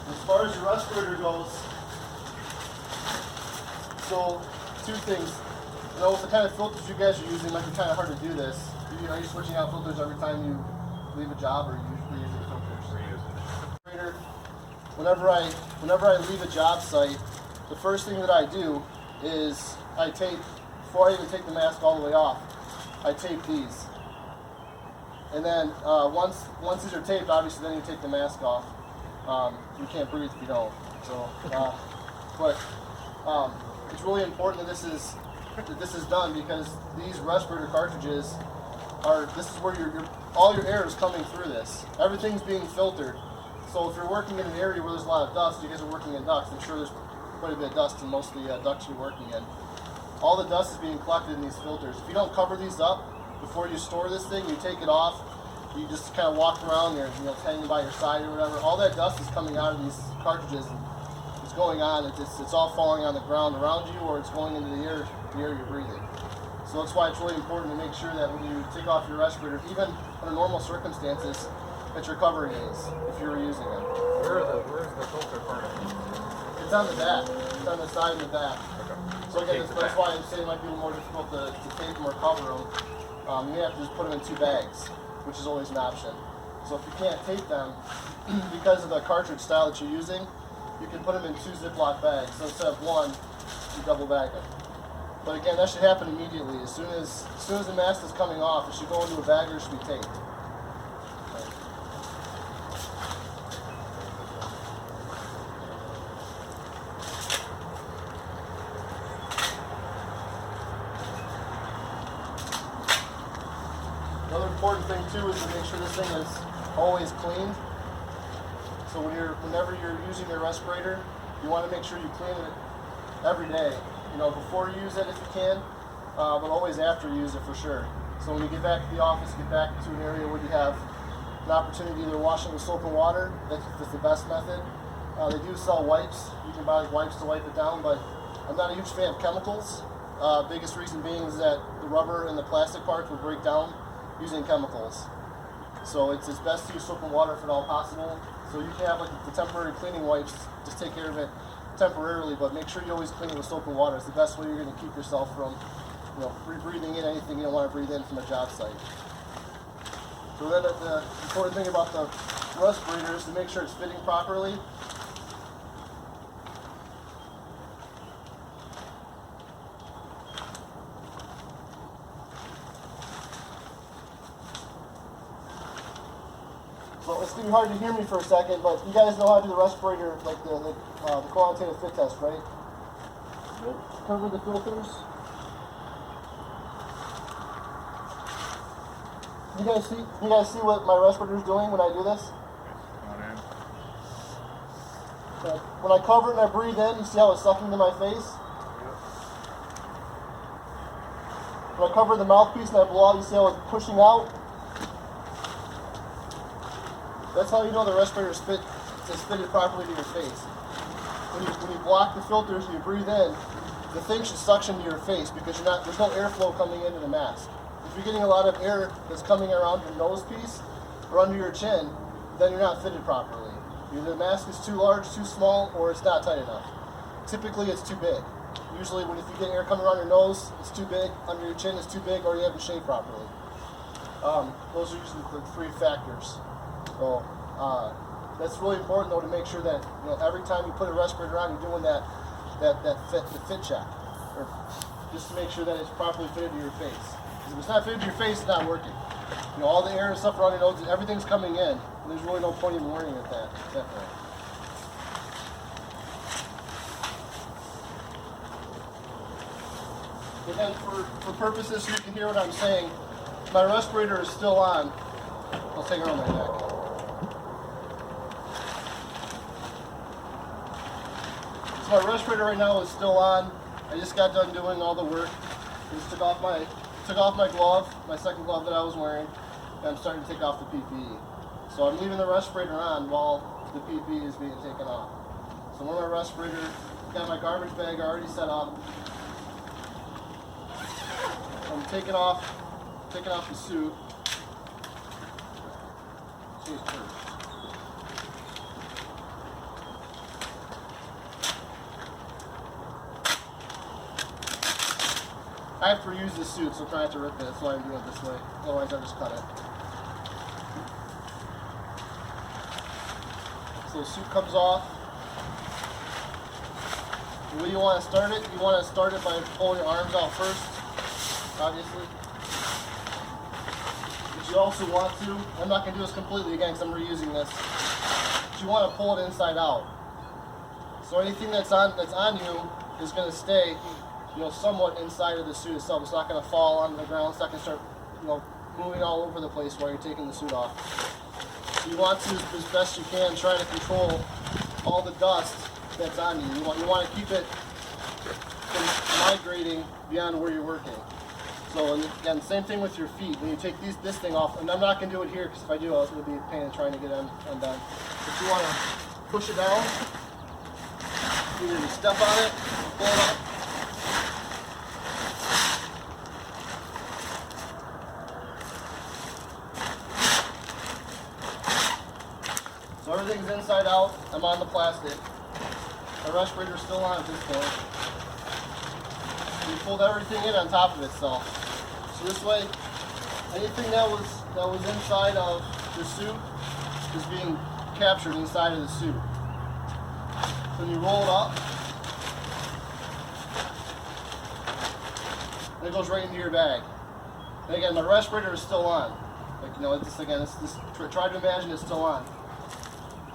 As far as your respirator goes, so two things. You know, with the kind of filters you guys are using, it might be kind of hard to do this. Are you switching out filters every time you leave a job, or are you usually using filters? Whenever I leave a job site, the first thing that I do is I tape, before I even take the mask all the way off, I tape these. And then once these are taped, obviously then you take the mask off. You can't breathe if you don't. So, it's really important that this is done, because these respirator cartridges this is where all your air is coming through this. Everything's being filtered. So if you're working in an area where there's a lot of dust, you guys are working in ducts, I'm sure there's quite a bit of dust in most of the ducts you're working in. All the dust is being collected in these filters. If you don't cover these up before you store this thing, you take it off, you just kind of walk around there, it's hanging by your side or whatever, all that dust is coming out of these cartridges and it's going on, it's all falling on the ground around you, or it's going into the air you're breathing. So that's why it's really important to make sure that when you take off your respirator, even under normal circumstances, that you're covering these if you're using them. Where's the filter part? It's on the back. It's on the side and the back. Okay. So again, that's why I'm saying it might be a little more difficult to tape them or cover them. You may have to just put them in 2 bags, which is always an option. So if you can't tape them, because of the cartridge style that you're using, you can put them in 2 Ziploc bags. So instead of 1, you double bag them. But again, that should happen immediately. As soon as the mask is coming off, it should go into a bag or it should be taped. Another important thing too is to make sure this thing is always cleaned. So whenever you're using your respirator, you want to make sure you clean it every day. Before you use it if you can, but always after you use it for sure. So when you get back to the office, get back to an area where you have an opportunity to either wash it with soap and water. That's the best method. They do sell wipes. You can buy wipes to wipe it down, but I'm not a huge fan of chemicals. Biggest reason being is that the rubber and the plastic parts will break down using chemicals. So it's best to use soap and water if at all possible. So you can have the temporary cleaning wipes, just take care of it temporarily, but make sure you always clean it with soap and water. It's the best way you're going to keep yourself from breathing in anything you don't want to breathe in from a job site. So then the important thing about the respirator is to make sure it's fitting properly. So it's going to be hard to hear me for a second, but you guys know how to do the respirator, like the qualitative fit test, right? Yep. Cover the filters. You guys see what my respirator is doing when I do this? So when I cover it and I breathe in, you see how it's sucking to my face? When I cover the mouthpiece and I blow out, you see how it's pushing out? That's how you know the respirator is fitted properly to your face. When you block the filters and you breathe in, the thing should suction to your face because there's no airflow coming into the mask. If you're getting a lot of air that's coming around your nose piece or under your chin, then you're not fitted properly. Either the mask is too large, too small, or it's not tight enough. Typically it's too big. Usually if you get air coming around your nose, it's too big, under your chin it's too big, or you haven't shaved properly. Those are usually the 3 factors. So that's really important though, to make sure that every time you put a respirator on, you're doing that fit check, or just to make sure that it's properly fitted to your face. Because if it's not fitted to your face, it's not working. All the air and stuff around your nose, everything's coming in, and there's really no point in worrying at that point. And then for purposes so you can hear what I'm saying, my respirator is still on. I'll take it on my neck. So my respirator right now is still on. I just got done doing all the work. I just took off my glove, my second glove that I was wearing, and I'm starting to take off the PPE. So I'm leaving the respirator on while the PPE is being taken off. So I'm on my respirator, got my garbage bag already set up. I'm taking off the suit. Change first. I have to reuse this suit, so try not to rip it. That's why I'm doing it this way. Otherwise, I just cut it. So the suit comes off. The way you want to start it, you want to start it by pulling your arms out first, obviously. But you also want to, I'm not going to do this completely again because I'm reusing this. But you want to pull it inside out. So anything that's on you is going to stay, somewhat inside of the suit itself. It's not going to fall onto the ground. It's not going to start, moving all over the place while you're taking the suit off. So you want to, as best you can, try to control all the dust that's on you. You want to keep it from migrating beyond where you're working. So and again, same thing with your feet. When you take this thing off, and I'm not going to do it here because if I do, it would be a pain in trying to get undone. But you want to push it down. Either you step on it, pull it up. So everything's inside out. I'm on the plastic. The respirator's still on at this point. You pulled everything in on top of itself. So this way, anything that was inside of the suit is being captured inside of the suit. So when you roll it up, and it goes right into your bag. And again, the respirator is still on. Try to imagine it's still on.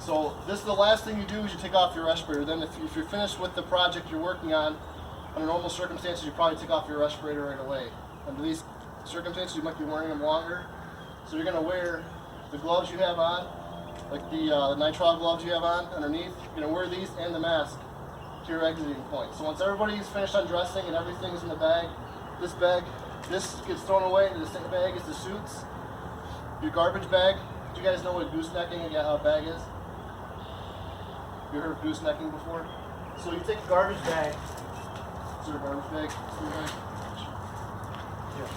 So this is the last thing you do is you take off your respirator. Then if you're finished with the project you're working on, under normal circumstances, you probably take off your respirator right away. Under these circumstances, you might be wearing them longer. So you're going to wear the gloves you have on, like the nitrile gloves you have on underneath. You're going to wear these and the mask to your exiting point. So once everybody's finished undressing and everything's in the bag, this gets thrown away. The same bag is the suits. Your garbage bag. Do you guys know what a goosenecking bag is? You heard of goosenecking before? So you take a garbage bag. Is there a garbage bag? Yeah.